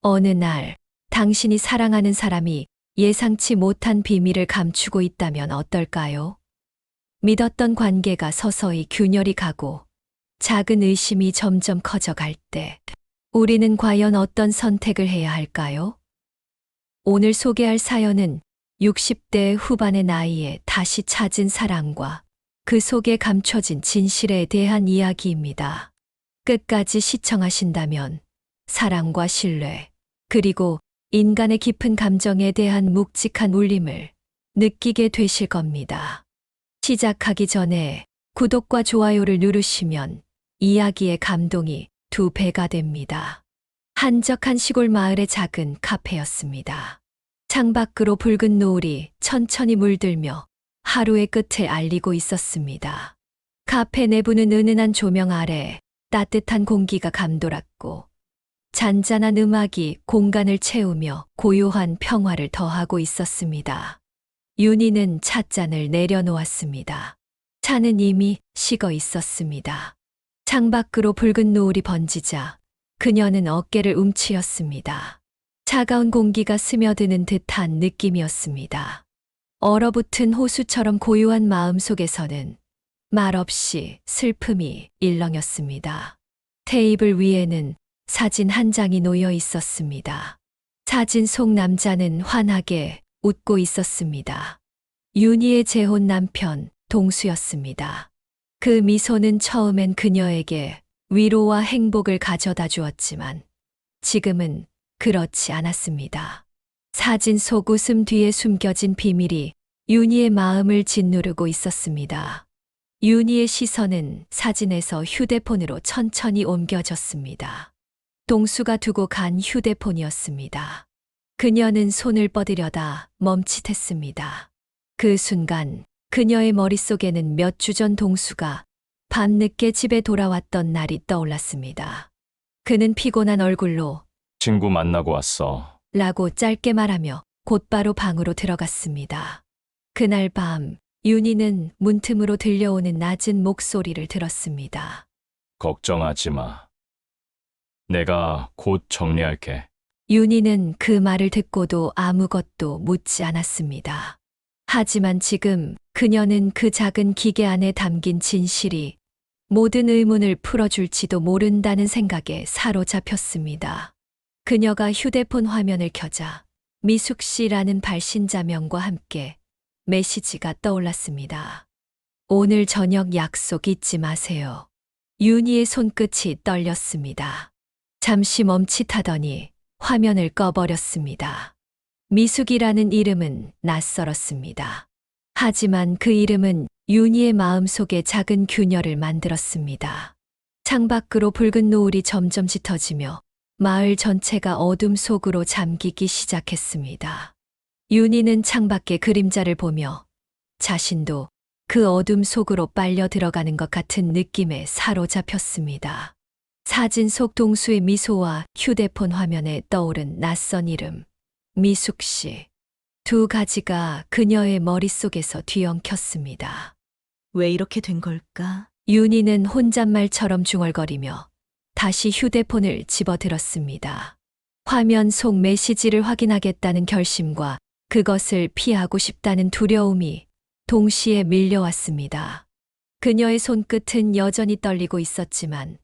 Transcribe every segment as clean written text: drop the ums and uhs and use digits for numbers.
어느 날 당신이 사랑하는 사람이 예상치 못한 비밀을 감추고 있다면 어떨까요? 믿었던 관계가 서서히 균열이 가고 작은 의심이 점점 커져갈 때 우리는 과연 어떤 선택을 해야 할까요? 오늘 소개할 사연은 60대 후반의 나이에 다시 찾은 사랑과 그 속에 감춰진 진실에 대한 이야기입니다. 끝까지 시청하신다면 사랑과 신뢰, 그리고 인간의 깊은 감정에 대한 묵직한 울림을 느끼게 되실 겁니다. 시작하기 전에 구독과 좋아요를 누르시면 이야기의 감동이 2배가 됩니다. 한적한 시골 마을의 작은 카페였습니다. 창밖으로 붉은 노을이 천천히 물들며 하루의 끝을 알리고 있었습니다. 카페 내부는 은은한 조명 아래 따뜻한 공기가 감돌았고 잔잔한 음악이 공간을 채우며 고요한 평화를 더하고 있었습니다. 윤희는 찻잔을 내려놓았습니다. 차는 이미 식어 있었습니다. 창밖으로 붉은 노을이 번지자 그녀는 어깨를 움츠렸습니다. 차가운 공기가 스며드는 듯한 느낌이었습니다. 얼어붙은 호수처럼 고요한 마음 속에서는 말없이 슬픔이 일렁였습니다. 테이블 위에는 사진 한 장이 놓여 있었습니다. 사진 속 남자는 환하게 웃고 있었습니다. 윤희의 재혼 남편 동수였습니다. 그 미소는 처음엔 그녀에게 위로와 행복을 가져다 주었지만 지금은 그렇지 않았습니다. 사진 속 웃음 뒤에 숨겨진 비밀이 윤희의 마음을 짓누르고 있었습니다. 윤희의 시선은 사진에서 휴대폰으로 천천히 옮겨졌습니다. 동수가 두고 간 휴대폰이었습니다. 그녀는 손을 뻗으려다 멈칫했습니다. 그 순간 그녀의 머릿속에는 몇 주 전 동수가 밤늦게 집에 돌아왔던 날이 떠올랐습니다. 그는 피곤한 얼굴로 친구 만나고 왔어. 라고 짧게 말하며 곧바로 방으로 들어갔습니다. 그날 밤 윤희는 문틈으로 들려오는 낮은 목소리를 들었습니다. 걱정하지 마. 내가 곧 정리할게. 윤희는 그 말을 듣고도 아무것도 묻지 않았습니다. 하지만 지금 그녀는 그 작은 기계 안에 담긴 진실이 모든 의문을 풀어줄지도 모른다는 생각에 사로잡혔습니다. 그녀가 휴대폰 화면을 켜자 미숙 씨라는 발신자명과 함께 메시지가 떠올랐습니다. 오늘 저녁 약속 잊지 마세요. 윤희의 손끝이 떨렸습니다. 잠시 멈칫하더니 화면을 꺼버렸습니다. 미숙이라는 이름은 낯설었습니다. 하지만 그 이름은 윤희의 마음속에 작은 균열을 만들었습니다. 창밖으로 붉은 노을이 점점 짙어지며 마을 전체가 어둠 속으로 잠기기 시작했습니다. 윤희는 창밖의 그림자를 보며 자신도 그 어둠 속으로 빨려 들어가는 것 같은 느낌에 사로잡혔습니다. 사진 속 동수의 미소와 휴대폰 화면에 떠오른 낯선 이름, 미숙 씨. 두 가지가 그녀의 머릿속에서 뒤엉켰습니다. 왜 이렇게 된 걸까? 윤희는 혼잣말처럼 중얼거리며 다시 휴대폰을 집어들었습니다. 화면 속 메시지를 확인하겠다는 결심과 그것을 피하고 싶다는 두려움이 동시에 밀려왔습니다. 그녀의 손끝은 여전히 떨리고 있었지만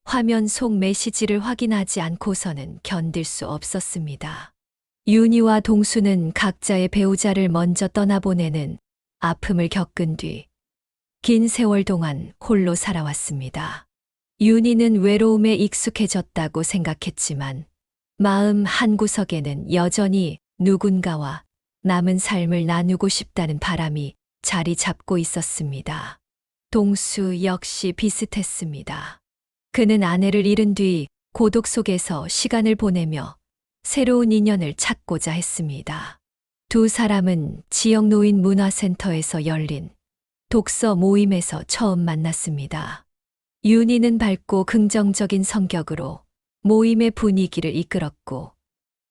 화면 속 메시지를 확인하지 않고서는 견딜 수 없었습니다. 윤희와 동수는 각자의 배우자를 먼저 떠나보내는 아픔을 겪은 뒤 긴 세월 동안 홀로 살아왔습니다. 윤희는 외로움에 익숙해졌다고 생각했지만 마음 한구석에는 여전히 누군가와 남은 삶을 나누고 싶다는 바람이 자리 잡고 있었습니다. 동수 역시 비슷했습니다. 그는 아내를 잃은 뒤 고독 속에서 시간을 보내며 새로운 인연을 찾고자 했습니다. 두 사람은 지역 노인 문화센터에서 열린 독서 모임에서 처음 만났습니다. 윤희는 밝고 긍정적인 성격으로 모임의 분위기를 이끌었고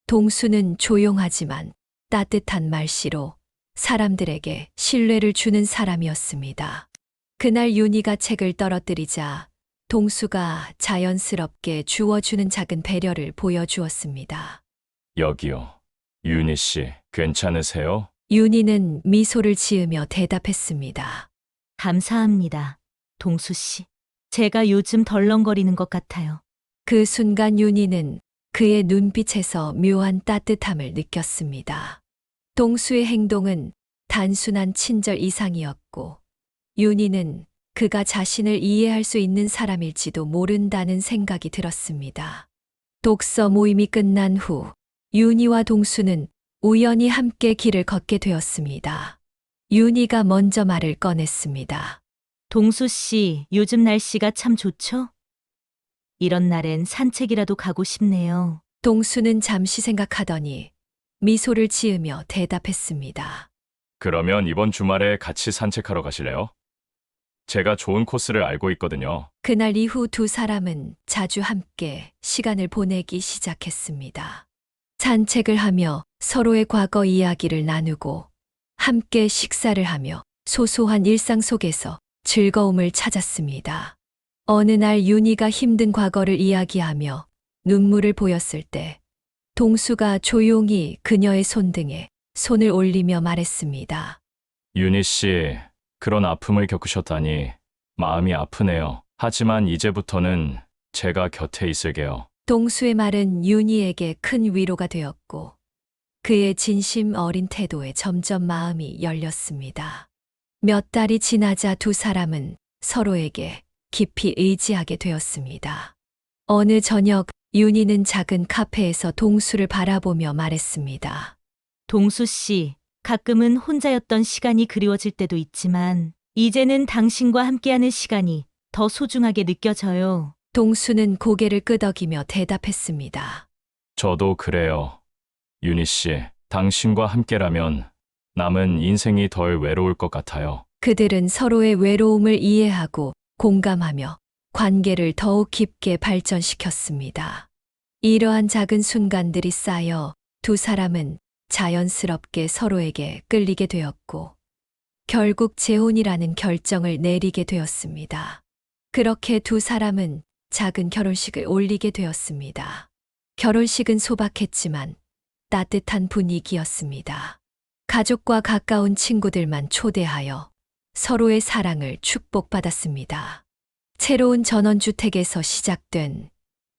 동수는 조용하지만 따뜻한 말씨로 사람들에게 신뢰를 주는 사람이었습니다. 그날 윤희가 책을 떨어뜨리자 동수가 자연스럽게 주워주는 작은 배려를 보여주었습니다. 여기요. 윤희 씨, 괜찮으세요? 윤희는 미소를 지으며 대답했습니다. 감사합니다. 동수 씨. 제가 요즘 덜렁거리는 것 같아요. 그 순간 윤희는 그의 눈빛에서 묘한 따뜻함을 느꼈습니다. 동수의 행동은 단순한 친절 이상이었고, 윤희는 그가 자신을 이해할 수 있는 사람일지도 모른다는 생각이 들었습니다. 독서 모임이 끝난 후, 윤희와 동수는 우연히 함께 길을 걷게 되었습니다. 윤희가 먼저 말을 꺼냈습니다. 동수 씨, 요즘 날씨가 참 좋죠? 이런 날엔 산책이라도 가고 싶네요. 동수는 잠시 생각하더니 미소를 지으며 대답했습니다. 그러면 이번 주말에 같이 산책하러 가실래요? 제가 좋은 코스를 알고 있거든요. 그날 이후 두 사람은 자주 함께 시간을 보내기 시작했습니다. 산책을 하며 서로의 과거 이야기를 나누고 함께 식사를 하며 소소한 일상 속에서 즐거움을 찾았습니다. 어느 날 윤희가 힘든 과거를 이야기하며 눈물을 보였을 때 동수가 조용히 그녀의 손등에 손을 올리며 말했습니다. 윤희 씨, 그런 아픔을 겪으셨다니 마음이 아프네요. 하지만 이제부터는 제가 곁에 있을게요. 동수의 말은 윤희에게 큰 위로가 되었고 그의 진심 어린 태도에 점점 마음이 열렸습니다. 몇 달이 지나자 두 사람은 서로에게 깊이 의지하게 되었습니다. 어느 저녁 윤희는 작은 카페에서 동수를 바라보며 말했습니다. 동수 씨, 가끔은 혼자였던 시간이 그리워질 때도 있지만, 이제는 당신과 함께하는 시간이 더 소중하게 느껴져요. 동수는 고개를 끄덕이며 대답했습니다. 저도 그래요. 윤희 씨, 당신과 함께라면 남은 인생이 덜 외로울 것 같아요. 그들은 서로의 외로움을 이해하고 공감하며 관계를 더욱 깊게 발전시켰습니다. 이러한 작은 순간들이 쌓여 두 사람은 자연스럽게 서로에게 끌리게 되었고, 결국 재혼이라는 결정을 내리게 되었습니다. 그렇게 두 사람은 작은 결혼식을 올리게 되었습니다. 결혼식은 소박했지만 따뜻한 분위기였습니다. 가족과 가까운 친구들만 초대하여 서로의 사랑을 축복받았습니다. 새로운 전원주택에서 시작된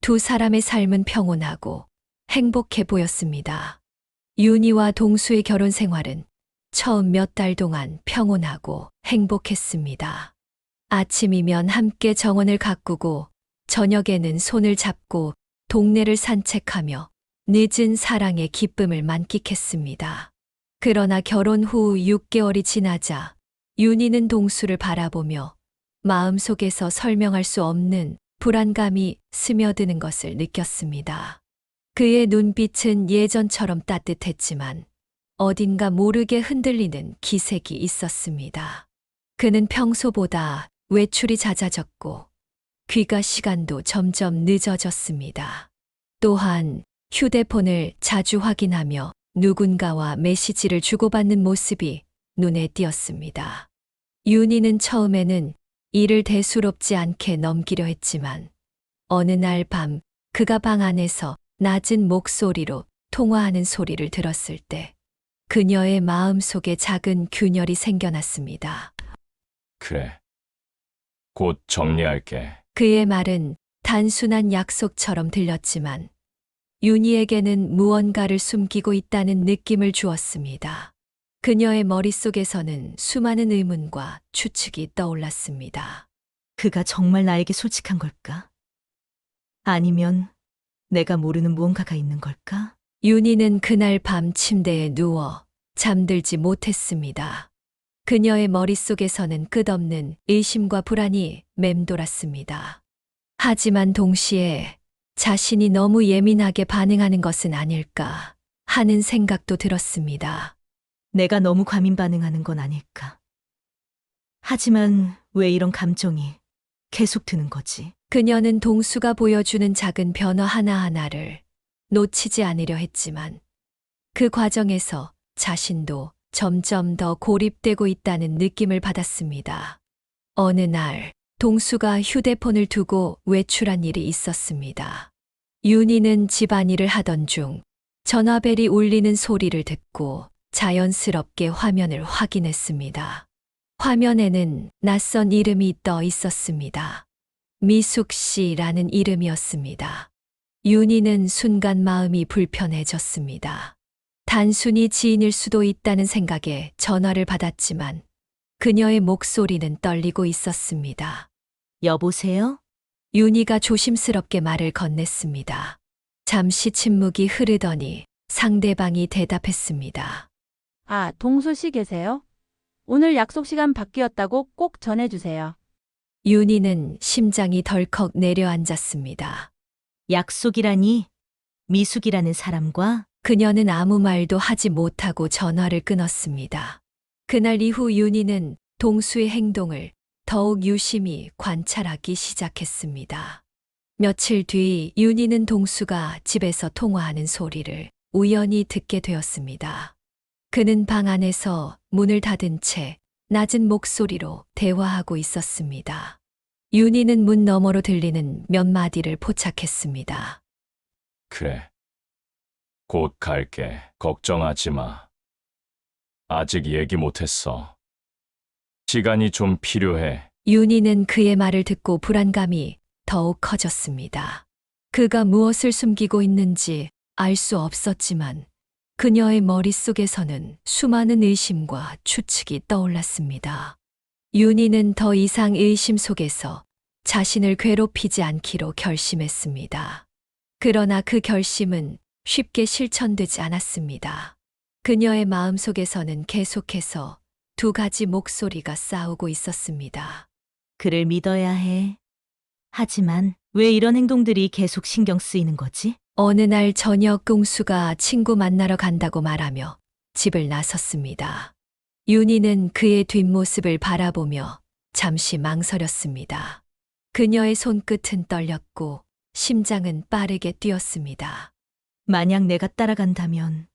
두 사람의 삶은 평온하고 행복해 보였습니다. 윤희와 동수의 결혼 생활은 처음 몇 달 동안 평온하고 행복했습니다. 아침이면 함께 정원을 가꾸고 저녁에는 손을 잡고 동네를 산책하며 늦은 사랑의 기쁨을 만끽했습니다. 그러나 결혼 후 6개월이 지나자 윤희는 동수를 바라보며 마음속에서 설명할 수 없는 불안감이 스며드는 것을 느꼈습니다. 그의 눈빛은 예전처럼 따뜻했지만 어딘가 모르게 흔들리는 기색이 있었습니다. 그는 평소보다 외출이 잦아졌고 귀가 시간도 점점 늦어졌습니다. 또한 휴대폰을 자주 확인하며 누군가와 메시지를 주고받는 모습이 눈에 띄었습니다. 윤희는 처음에는 이를 대수롭지 않게 넘기려 했지만 어느 날 밤 그가 방 안에서 낮은 목소리로 통화하는 소리를 들었을 때 그녀의 마음속에 작은 균열이 생겨났습니다. 그래. 곧 정리할게. 그의 말은 단순한 약속처럼 들렸지만 윤희에게는 무언가를 숨기고 있다는 느낌을 주었습니다. 그녀의 머릿속에서는 수많은 의문과 추측이 떠올랐습니다. 그가 정말 나에게 솔직한 걸까? 아니면 내가 모르는 무언가가 있는 걸까? 윤희는 그날 밤 침대에 누워 잠들지 못했습니다. 그녀의 머릿속에서는 끝없는 의심과 불안이 맴돌았습니다. 하지만 동시에 자신이 너무 예민하게 반응하는 것은 아닐까 하는 생각도 들었습니다. 내가 너무 과민 반응하는 건 아닐까? 하지만 왜 이런 감정이 계속 드는 거지? 그녀는 동수가 보여주는 작은 변화 하나하나를 놓치지 않으려 했지만 그 과정에서 자신도 점점 더 고립되고 있다는 느낌을 받았습니다. 어느 날 동수가 휴대폰을 두고 외출한 일이 있었습니다. 윤희는 집안일을 하던 중 전화벨이 울리는 소리를 듣고 자연스럽게 화면을 확인했습니다. 화면에는 낯선 이름이 떠 있었습니다. 미숙 씨라는 이름이었습니다. 윤희는 순간 마음이 불편해졌습니다. 단순히 지인일 수도 있다는 생각에 전화를 받았지만 그녀의 목소리는 떨리고 있었습니다. 여보세요? 윤희가 조심스럽게 말을 건넸습니다. 잠시 침묵이 흐르더니 상대방이 대답했습니다. 아, 동수 씨 계세요? 오늘 약속 시간 바뀌었다고 꼭 전해주세요. 윤희는 심장이 덜컥 내려앉았습니다. 약속이라니? 미숙이라는 사람과? 그녀는 아무 말도 하지 못하고 전화를 끊었습니다. 그날 이후 윤희는 동수의 행동을 더욱 유심히 관찰하기 시작했습니다. 며칠 뒤 윤희는 동수가 집에서 통화하는 소리를 우연히 듣게 되었습니다. 그는 방 안에서 문을 닫은 채 낮은 목소리로 대화하고 있었습니다. 윤희는 문 너머로 들리는 몇 마디를 포착했습니다. 그래. 곧 갈게. 걱정하지 마. 아직 얘기 못했어. 시간이 좀 필요해. 윤희는 그의 말을 듣고 불안감이 더욱 커졌습니다. 그가 무엇을 숨기고 있는지 알 수 없었지만 그녀의 머릿속에서는 수많은 의심과 추측이 떠올랐습니다. 윤희는 더 이상 의심 속에서 자신을 괴롭히지 않기로 결심했습니다. 그러나 그 결심은 쉽게 실천되지 않았습니다. 그녀의 마음속에서는 계속해서 두 가지 목소리가 싸우고 있었습니다. 그를 믿어야 해. 하지만 왜 이런 행동들이 계속 신경 쓰이는 거지? 어느 날 저녁 동수가 친구 만나러 간다고 말하며 집을 나섰습니다. 윤희는 그의 뒷모습을 바라보며 잠시 망설였습니다. 그녀의 손끝은 떨렸고 심장은 빠르게 뛰었습니다. 만약 내가 따라간다면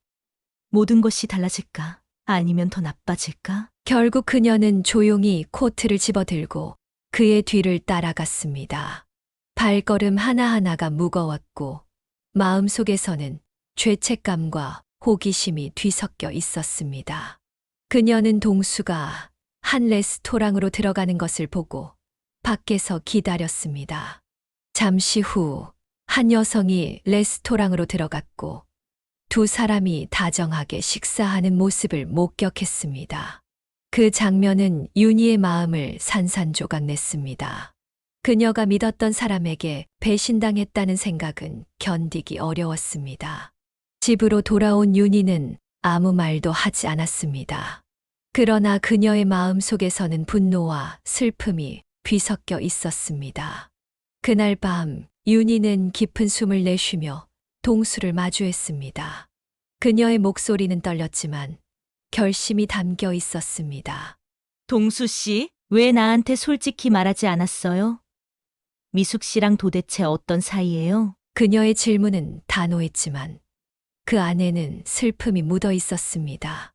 모든 것이 달라질까? 아니면 더 나빠질까? 결국 그녀는 조용히 코트를 집어들고 그의 뒤를 따라갔습니다. 발걸음 하나하나가 무거웠고 마음속에서는 죄책감과 호기심이 뒤섞여 있었습니다. 그녀는 동수가 한 레스토랑으로 들어가는 것을 보고 밖에서 기다렸습니다. 잠시 후 한 여성이 레스토랑으로 들어갔고 두 사람이 다정하게 식사하는 모습을 목격했습니다. 그 장면은 윤희의 마음을 산산조각냈습니다. 그녀가 믿었던 사람에게 배신당했다는 생각은 견디기 어려웠습니다. 집으로 돌아온 윤희는 아무 말도 하지 않았습니다. 그러나 그녀의 마음 속에서는 분노와 슬픔이 뒤섞여 있었습니다. 그날 밤 윤희는 깊은 숨을 내쉬며 동수를 마주했습니다. 그녀의 목소리는 떨렸지만 결심이 담겨 있었습니다. 동수 씨, 왜 나한테 솔직히 말하지 않았어요? 미숙 씨랑 도대체 어떤 사이예요? 그녀의 질문은 단호했지만 그 안에는 슬픔이 묻어 있었습니다.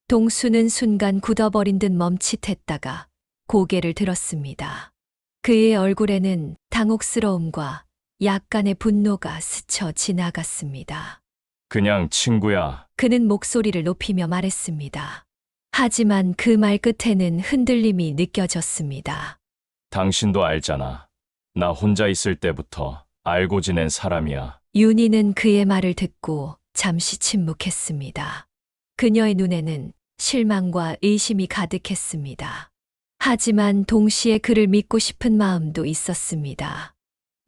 동수는 순간 굳어버린 듯 멈칫했다가 고개를 들었습니다. 그의 얼굴에는 당혹스러움과 약간의 분노가 스쳐 지나갔습니다. 그냥 친구야. 그는 목소리를 높이며 말했습니다. 하지만 그 말 끝에는 흔들림이 느껴졌습니다. 당신도 알잖아. 나 혼자 있을 때부터 알고 지낸 사람이야. 윤희는 그의 말을 듣고 잠시 침묵했습니다. 그녀의 눈에는 실망과 의심이 가득했습니다. 하지만 동시에 그를 믿고 싶은 마음도 있었습니다.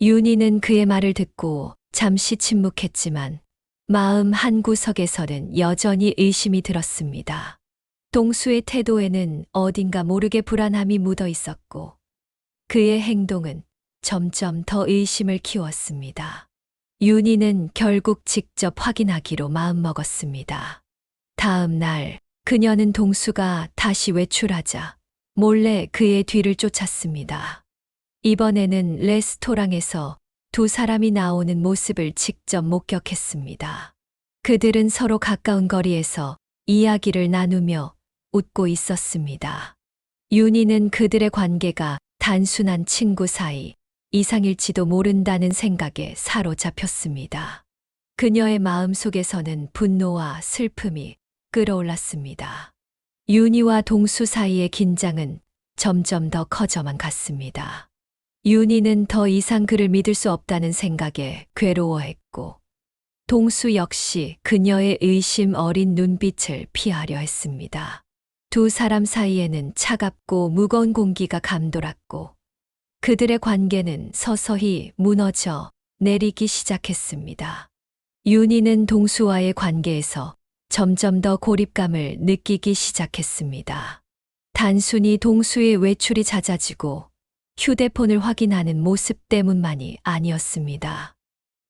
윤희는 그의 말을 듣고 잠시 침묵했지만 마음 한구석에서는 여전히 의심이 들었습니다. 동수의 태도에는 어딘가 모르게 불안함이 묻어 있었고 그의 행동은 점점 더 의심을 키웠습니다. 윤희는 결국 직접 확인하기로 마음먹었습니다. 다음 날 그녀는 동수가 다시 외출하자 몰래 그의 뒤를 쫓았습니다. 이번에는 레스토랑에서 두 사람이 나오는 모습을 직접 목격했습니다. 그들은 서로 가까운 거리에서 이야기를 나누며 웃고 있었습니다. 윤희는 그들의 관계가 단순한 친구 사이, 이상일지도 모른다는 생각에 사로잡혔습니다. 그녀의 마음 속에서는 분노와 슬픔이 끓어올랐습니다. 윤희와 동수 사이의 긴장은 점점 더 커져만 갔습니다. 윤희는 더 이상 그를 믿을 수 없다는 생각에 괴로워했고, 동수 역시 그녀의 의심 어린 눈빛을 피하려 했습니다. 두 사람 사이에는 차갑고 무거운 공기가 감돌았고, 그들의 관계는 서서히 무너져 내리기 시작했습니다. 윤희는 동수와의 관계에서 점점 더 고립감을 느끼기 시작했습니다. 단순히 동수의 외출이 잦아지고 휴대폰을 확인하는 모습 때문만이 아니었습니다.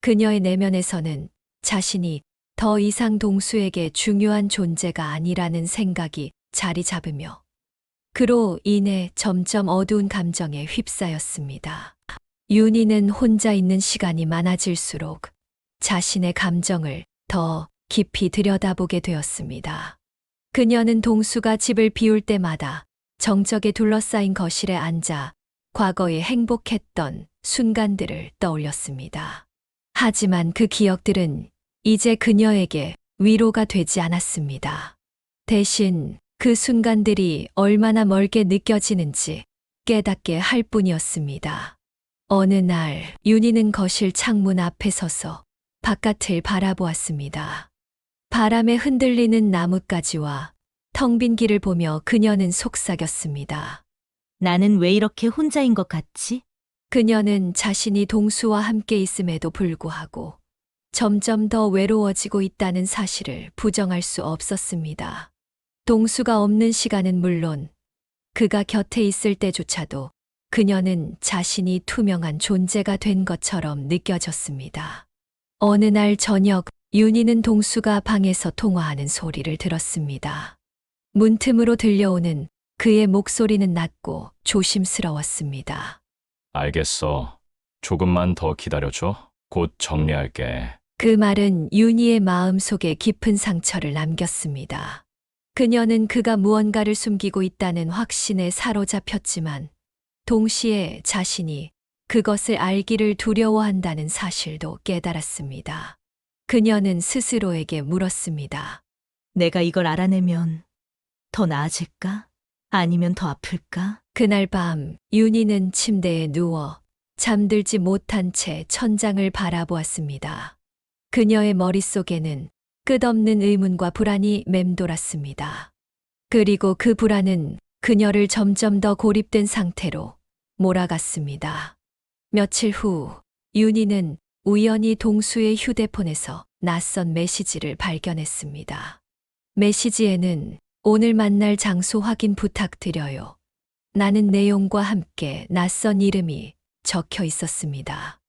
그녀의 내면에서는 자신이 더 이상 동수에게 중요한 존재가 아니라는 생각이 자리 잡으며 그로 인해 점점 어두운 감정에 휩싸였습니다. 윤희는 혼자 있는 시간이 많아질수록 자신의 감정을 더 깊이 들여다보게 되었습니다. 그녀는 동수가 집을 비울 때마다 정적에 둘러싸인 거실에 앉아 과거에 행복했던 순간들을 떠올렸습니다. 하지만 그 기억들은 이제 그녀에게 위로가 되지 않았습니다. 대신 그 순간들이 얼마나 멀게 느껴지는지 깨닫게 할 뿐이었습니다. 어느 날 윤희는 거실 창문 앞에 서서 바깥을 바라보았습니다. 바람에 흔들리는 나뭇가지와 텅 빈 길을 보며 그녀는 속삭였습니다. 나는 왜 이렇게 혼자인 것 같지? 그녀는 자신이 동수와 함께 있음에도 불구하고 점점 더 외로워지고 있다는 사실을 부정할 수 없었습니다. 동수가 없는 시간은 물론 그가 곁에 있을 때조차도 그녀는 자신이 투명한 존재가 된 것처럼 느껴졌습니다. 어느 날 저녁 윤희는 동수가 방에서 통화하는 소리를 들었습니다. 문틈으로 들려오는 그의 목소리는 낮고 조심스러웠습니다. 알겠어. 조금만 더 기다려줘. 곧 정리할게. 그 말은 윤희의 마음 속에 깊은 상처를 남겼습니다. 그녀는 그가 무언가를 숨기고 있다는 확신에 사로잡혔지만 동시에 자신이 그것을 알기를 두려워한다는 사실도 깨달았습니다. 그녀는 스스로에게 물었습니다. 내가 이걸 알아내면 더 나아질까? 아니면 더 아플까? 그날 밤 윤희는 침대에 누워 잠들지 못한 채 천장을 바라보았습니다. 그녀의 머릿속에는 끝없는 의문과 불안이 맴돌았습니다. 그리고 그 불안은 그녀를 점점 더 고립된 상태로 몰아갔습니다. 며칠 후 윤희는 우연히 동수의 휴대폰에서 낯선 메시지를 발견했습니다. 메시지에는 오늘 만날 장소 확인 부탁드려요. 나는 내용과 함께 낯선 이름이 적혀 있었습니다.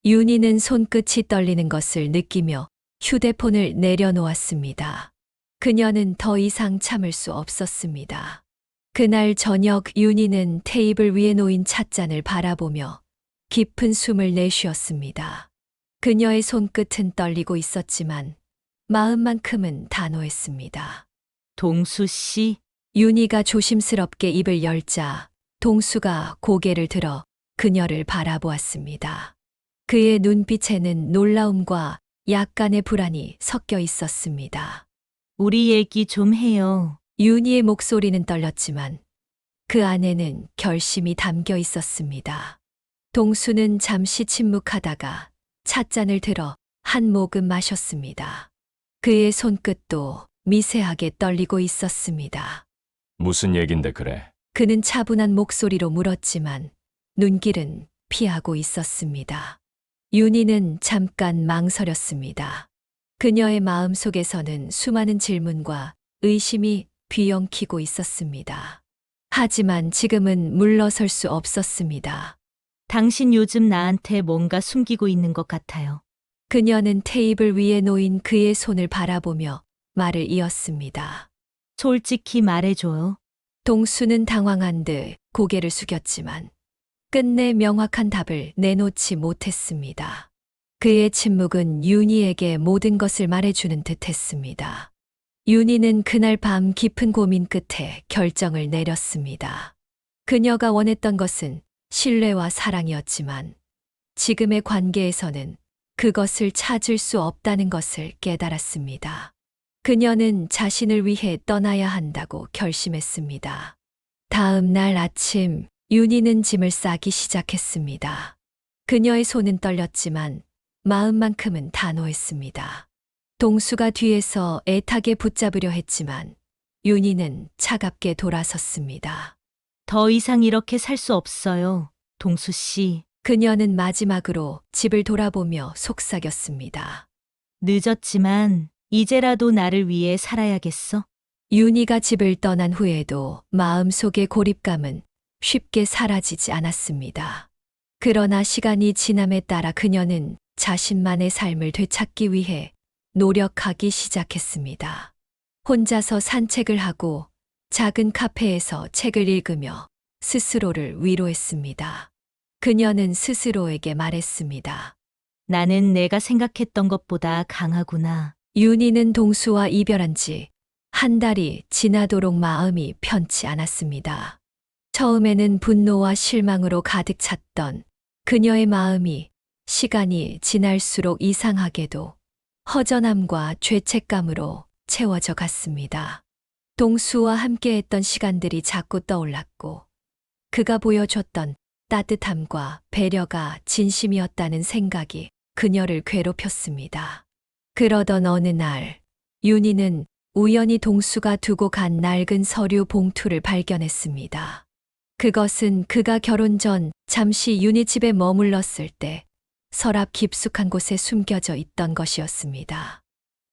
윤희는 손끝이 떨리는 것을 느끼며 휴대폰을 내려놓았습니다. 그녀는 더 이상 참을 수 없었습니다. 그날 저녁 윤희는 테이블 위에 놓인 찻잔을 바라보며 깊은 숨을 내쉬었습니다. 그녀의 손끝은 떨리고 있었지만 마음만큼은 단호했습니다. 동수 씨, 윤희가 조심스럽게 입을 열자 동수가 고개를 들어 그녀를 바라보았습니다. 그의 눈빛에는 놀라움과 약간의 불안이 섞여 있었습니다. 우리 얘기 좀 해요. 윤희의 목소리는 떨렸지만 그 안에는 결심이 담겨 있었습니다. 동수는 잠시 침묵하다가 찻잔을 들어 한 모금 마셨습니다. 그의 손끝도 미세하게 떨리고 있었습니다. 무슨 얘긴데 그래? 그는 차분한 목소리로 물었지만 눈길은 피하고 있었습니다. 윤희는 잠깐 망설였습니다. 그녀의 마음 속에서는 수많은 질문과 의심이 뒤엉키고 있었습니다. 하지만 지금은 물러설 수 없었습니다. 당신 요즘 나한테 뭔가 숨기고 있는 것 같아요. 그녀는 테이블 위에 놓인 그의 손을 바라보며 말을 이었습니다. 솔직히 말해줘요. 동수는 당황한 듯 고개를 숙였지만 끝내 명확한 답을 내놓지 못했습니다. 그의 침묵은 윤희에게 모든 것을 말해주는 듯했습니다. 윤희는 그날 밤 깊은 고민 끝에 결정을 내렸습니다. 그녀가 원했던 것은 신뢰와 사랑이었지만 지금의 관계에서는 그것을 찾을 수 없다는 것을 깨달았습니다. 그녀는 자신을 위해 떠나야 한다고 결심했습니다. 다음 날 아침, 윤희는 짐을 싸기 시작했습니다. 그녀의 손은 떨렸지만 마음만큼은 단호했습니다. 동수가 뒤에서 애타게 붙잡으려 했지만 윤희는 차갑게 돌아섰습니다. 더 이상 이렇게 살 수 없어요. 동수 씨. 그녀는 마지막으로 집을 돌아보며 속삭였습니다. 늦었지만 이제라도 나를 위해 살아야겠어. 윤희가 집을 떠난 후에도 마음속의 고립감은 쉽게 사라지지 않았습니다. 그러나 시간이 지남에 따라 그녀는 자신만의 삶을 되찾기 위해 노력하기 시작했습니다. 혼자서 산책을 하고 작은 카페에서 책을 읽으며 스스로를 위로했습니다. 그녀는 스스로에게 말했습니다. 나는 내가 생각했던 것보다 강하구나. 윤희는 동수와 이별한 지 한 달이 지나도록 마음이 편치 않았습니다. 처음에는 분노와 실망으로 가득 찼던 그녀의 마음이 시간이 지날수록 이상하게도 허전함과 죄책감으로 채워져 갔습니다. 동수와 함께했던 시간들이 자꾸 떠올랐고 그가 보여줬던 따뜻함과 배려가 진심이었다는 생각이 그녀를 괴롭혔습니다. 그러던 어느 날 윤희는 우연히 동수가 두고 간 낡은 서류 봉투를 발견했습니다. 그것은 그가 결혼 전 잠시 윤희 집에 머물렀을 때 서랍 깊숙한 곳에 숨겨져 있던 것이었습니다.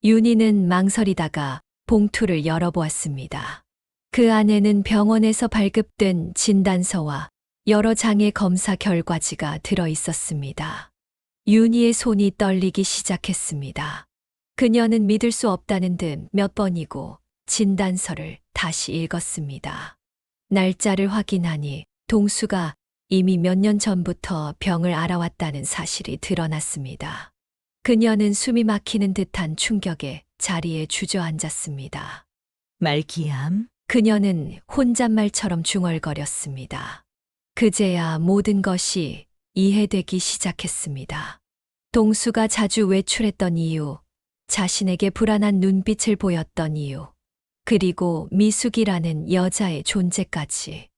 윤희는 망설이다가 봉투를 열어보았습니다. 그 안에는 병원에서 발급된 진단서와 여러 장의 검사 결과지가 들어 있었습니다. 윤희의 손이 떨리기 시작했습니다. 그녀는 믿을 수 없다는 듯 몇 번이고 진단서를 다시 읽었습니다. 날짜를 확인하니 동수가 이미 몇 년 전부터 병을 앓아왔다는 사실이 드러났습니다. 그녀는 숨이 막히는 듯한 충격에 자리에 주저앉았습니다. 말기암? 그녀는 혼잣말처럼 중얼거렸습니다. 그제야 모든 것이 이해되기 시작했습니다. 동수가 자주 외출했던 이유, 자신에게 불안한 눈빛을 보였던 이유, 그리고 미숙이라는 여자의 존재까지.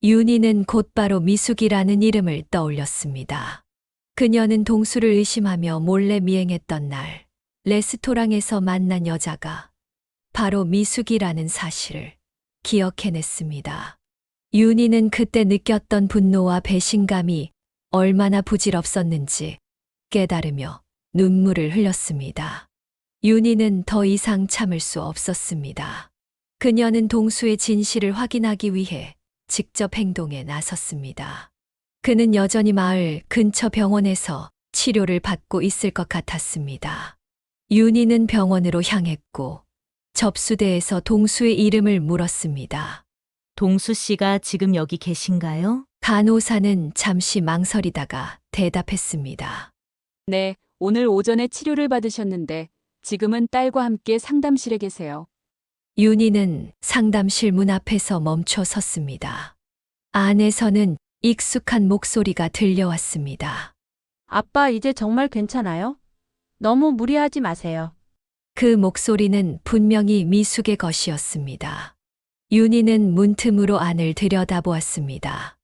윤희는 곧바로 미숙이라는 이름을 떠올렸습니다. 그녀는 동수를 의심하며 몰래 미행했던 날, 레스토랑에서 만난 여자가 바로 미숙이라는 사실을 기억해냈습니다. 윤희는 그때 느꼈던 분노와 배신감이 얼마나 부질없었는지 깨달으며 눈물을 흘렸습니다. 윤희는 더 이상 참을 수 없었습니다. 그녀는 동수의 진실을 확인하기 위해 직접 행동에 나섰습니다. 그는 여전히 마을 근처 병원에서 치료를 받고 있을 것 같았습니다. 윤희는 병원으로 향했고 접수대에서 동수의 이름을 물었습니다. 동수 씨가 지금 여기 계신가요? 간호사는 잠시 망설이다가 대답했습니다. 네, 오늘 오전에 치료를 받으셨는데 지금은 딸과 함께 상담실에 계세요. 윤희는 상담실 문 앞에서 멈춰 섰습니다. 안에서는 익숙한 목소리가 들려왔습니다. 아빠 이제 정말 괜찮아요? 너무 무리하지 마세요. 그 목소리는 분명히 미숙의 것이었습니다. 윤희는 문틈으로 안을 들여다보았습니다.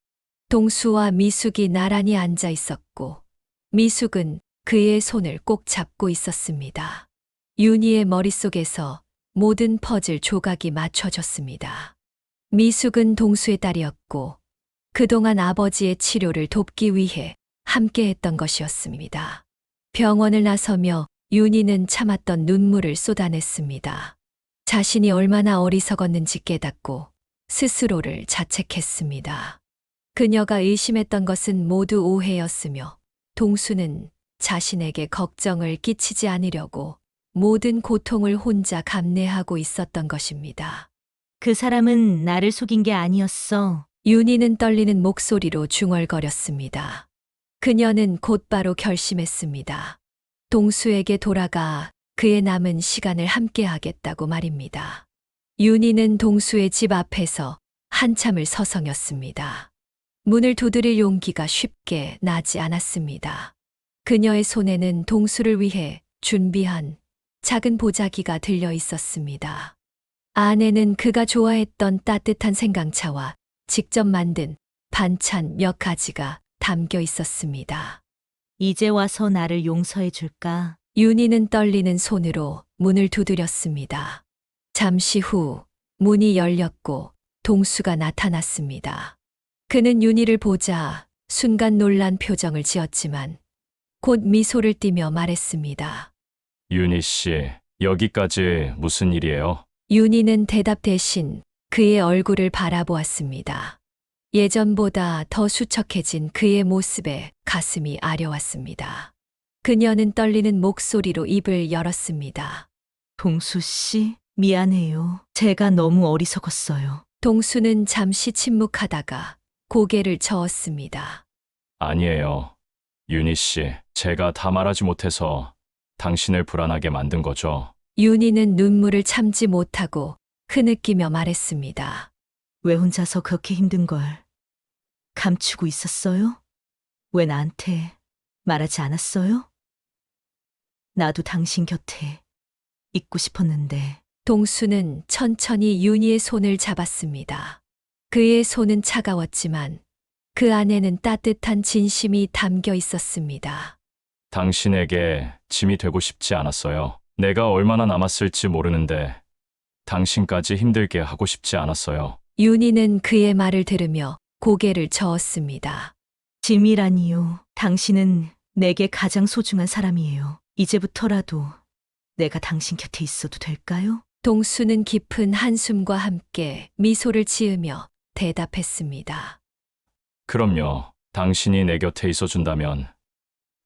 동수와 미숙이 나란히 앉아 있었고 미숙은 그의 손을 꼭 잡고 있었습니다. 윤희의 머릿속에서 모든 퍼즐 조각이 맞춰졌습니다. 미숙은 동수의 딸이었고 그동안 아버지의 치료를 돕기 위해 함께했던 것이었습니다. 병원을 나서며 윤희는 참았던 눈물을 쏟아냈습니다. 자신이 얼마나 어리석었는지 깨닫고 스스로를 자책했습니다. 그녀가 의심했던 것은 모두 오해였으며 동수는 자신에게 걱정을 끼치지 않으려고 모든 고통을 혼자 감내하고 있었던 것입니다. 그 사람은 나를 속인 게 아니었어. 윤희는 떨리는 목소리로 중얼거렸습니다. 그녀는 곧바로 결심했습니다. 동수에게 돌아가 그의 남은 시간을 함께하겠다고 말입니다. 윤희는 동수의 집 앞에서 한참을 서성였습니다. 문을 두드릴 용기가 쉽게 나지 않았습니다. 그녀의 손에는 동수를 위해 준비한 작은 보자기가 들려 있었습니다. 안에는 그가 좋아했던 따뜻한 생강차와 직접 만든 반찬 몇 가지가 담겨 있었습니다. 이제 와서 나를 용서해 줄까? 윤희는 떨리는 손으로 문을 두드렸습니다. 잠시 후 문이 열렸고 동수가 나타났습니다. 그는 윤희를 보자 순간 놀란 표정을 지었지만 곧 미소를 띠며 말했습니다. 윤희 씨, 여기까지 무슨 일이에요? 윤희는 대답 대신 그의 얼굴을 바라보았습니다. 예전보다 더 수척해진 그의 모습에 가슴이 아려왔습니다. 그녀는 떨리는 목소리로 입을 열었습니다. 동수 씨, 미안해요. 제가 너무 어리석었어요. 동수는 잠시 침묵하다가 고개를 저었습니다. 아니에요. 윤희 씨, 제가 다 말하지 못해서 당신을 불안하게 만든 거죠. 윤희는 눈물을 참지 못하고 흐느끼며 말했습니다. 왜 혼자서 그렇게 힘든 걸 감추고 있었어요? 왜 나한테 말하지 않았어요? 나도 당신 곁에 있고 싶었는데. 동수는 천천히 윤희의 손을 잡았습니다. 그의 손은 차가웠지만 그 안에는 따뜻한 진심이 담겨 있었습니다. 당신에게 짐이 되고 싶지 않았어요. 내가 얼마나 남았을지 모르는데 당신까지 힘들게 하고 싶지 않았어요. 윤희는 그의 말을 들으며 고개를 저었습니다. 짐이라니요. 당신은 내게 가장 소중한 사람이에요. 이제부터라도 내가 당신 곁에 있어도 될까요? 동수는 깊은 한숨과 함께 미소를 지으며 대답했습니다. 그럼요. 당신이 내 곁에 있어준다면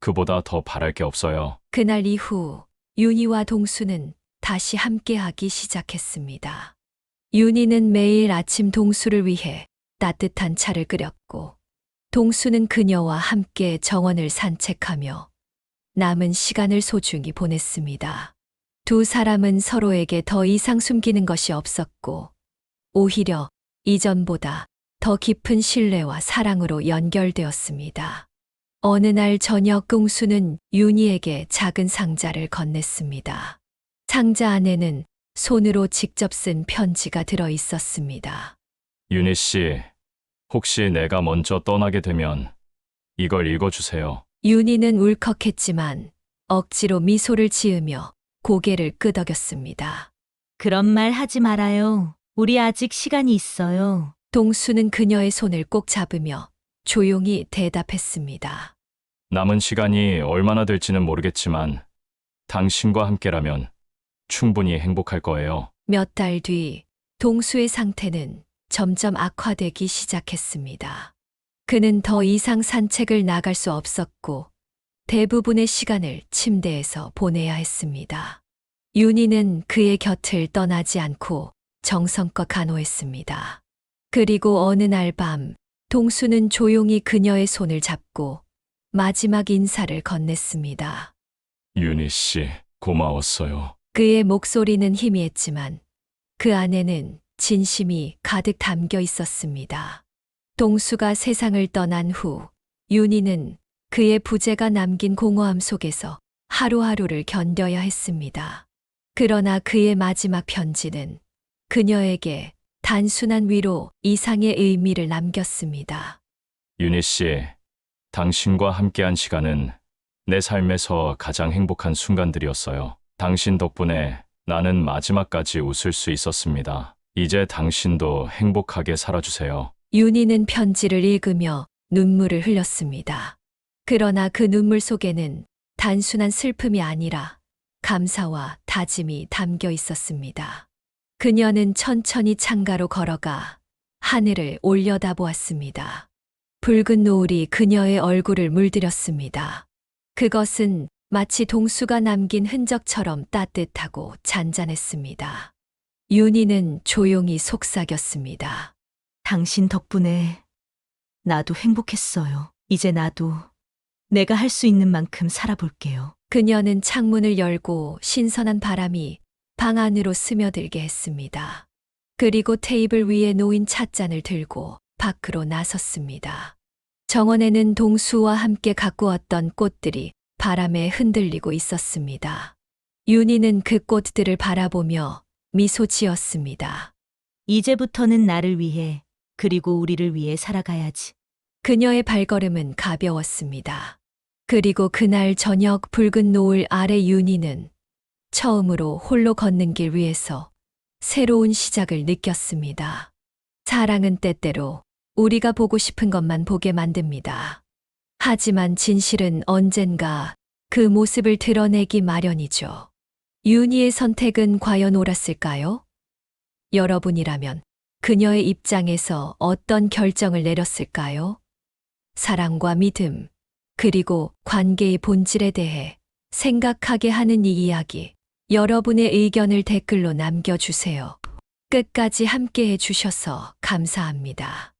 그보다 더 바랄 게 없어요. 그날 이후 윤희와 동수는 다시 함께하기 시작했습니다. 윤희는 매일 아침 동수를 위해 따뜻한 차를 끓였고 동수는 그녀와 함께 정원을 산책하며 남은 시간을 소중히 보냈습니다. 두 사람은 서로에게 더 이상 숨기는 것이 없었고 오히려 이전보다 더 깊은 신뢰와 사랑으로 연결되었습니다. 어느 날 저녁 동수는 윤희에게 작은 상자를 건넸습니다. 상자 안에는 손으로 직접 쓴 편지가 들어 있었습니다. 윤희 씨, 혹시 내가 먼저 떠나게 되면 이걸 읽어주세요. 윤희는 울컥했지만 억지로 미소를 지으며 고개를 끄덕였습니다. 그런 말 하지 말아요. 우리 아직 시간이 있어요. 동수는 그녀의 손을 꼭 잡으며 조용히 대답했습니다. 남은 시간이 얼마나 될지는 모르겠지만 당신과 함께라면 충분히 행복할 거예요. 몇 달 뒤 동수의 상태는 점점 악화되기 시작했습니다. 그는 더 이상 산책을 나갈 수 없었고 대부분의 시간을 침대에서 보내야 했습니다. 윤희는 그의 곁을 떠나지 않고 정성껏 간호했습니다. 그리고 어느 날 밤 동수는 조용히 그녀의 손을 잡고 마지막 인사를 건넸습니다. 윤희 씨, 고마웠어요. 그의 목소리는 희미했지만 그 안에는 진심이 가득 담겨 있었습니다. 동수가 세상을 떠난 후 윤희는 그의 부재가 남긴 공허함 속에서 하루하루를 견뎌야 했습니다. 그러나 그의 마지막 편지는 그녀에게 단순한 위로 이상의 의미를 남겼습니다. 윤희 씨, 당신과 함께한 시간은 내 삶에서 가장 행복한 순간들이었어요. 당신 덕분에 나는 마지막까지 웃을 수 있었습니다. 이제 당신도 행복하게 살아주세요. 윤희는 편지를 읽으며 눈물을 흘렸습니다. 그러나 그 눈물 속에는 단순한 슬픔이 아니라 감사와 다짐이 담겨 있었습니다. 그녀는 천천히 창가로 걸어가 하늘을 올려다보았습니다. 붉은 노을이 그녀의 얼굴을 물들였습니다. 그것은 마치 동수가 남긴 흔적처럼 따뜻하고 잔잔했습니다. 윤희는 조용히 속삭였습니다. 당신 덕분에 나도 행복했어요. 이제 나도 내가 할 수 있는 만큼 살아볼게요. 그녀는 창문을 열고 신선한 바람이 방 안으로 스며들게 했습니다. 그리고 테이블 위에 놓인 찻잔을 들고 밖으로 나섰습니다. 정원에는 동수와 함께 가꾸었던 꽃들이 바람에 흔들리고 있었습니다. 윤희는 그 꽃들을 바라보며 미소 지었습니다. 이제부터는 나를 위해, 그리고 우리를 위해 살아가야지. 그녀의 발걸음은 가벼웠습니다. 그리고 그날 저녁 붉은 노을 아래 윤희는 처음으로 홀로 걷는 길 위에서 새로운 시작을 느꼈습니다. 사랑은 때때로 우리가 보고 싶은 것만 보게 만듭니다. 하지만 진실은 언젠가 그 모습을 드러내기 마련이죠. 윤희의 선택은 과연 옳았을까요? 여러분이라면 그녀의 입장에서 어떤 결정을 내렸을까요? 사랑과 믿음, 그리고 관계의 본질에 대해 생각하게 하는 이 이야기, 여러분의 의견을 댓글로 남겨주세요. 끝까지 함께 해주셔서 감사합니다.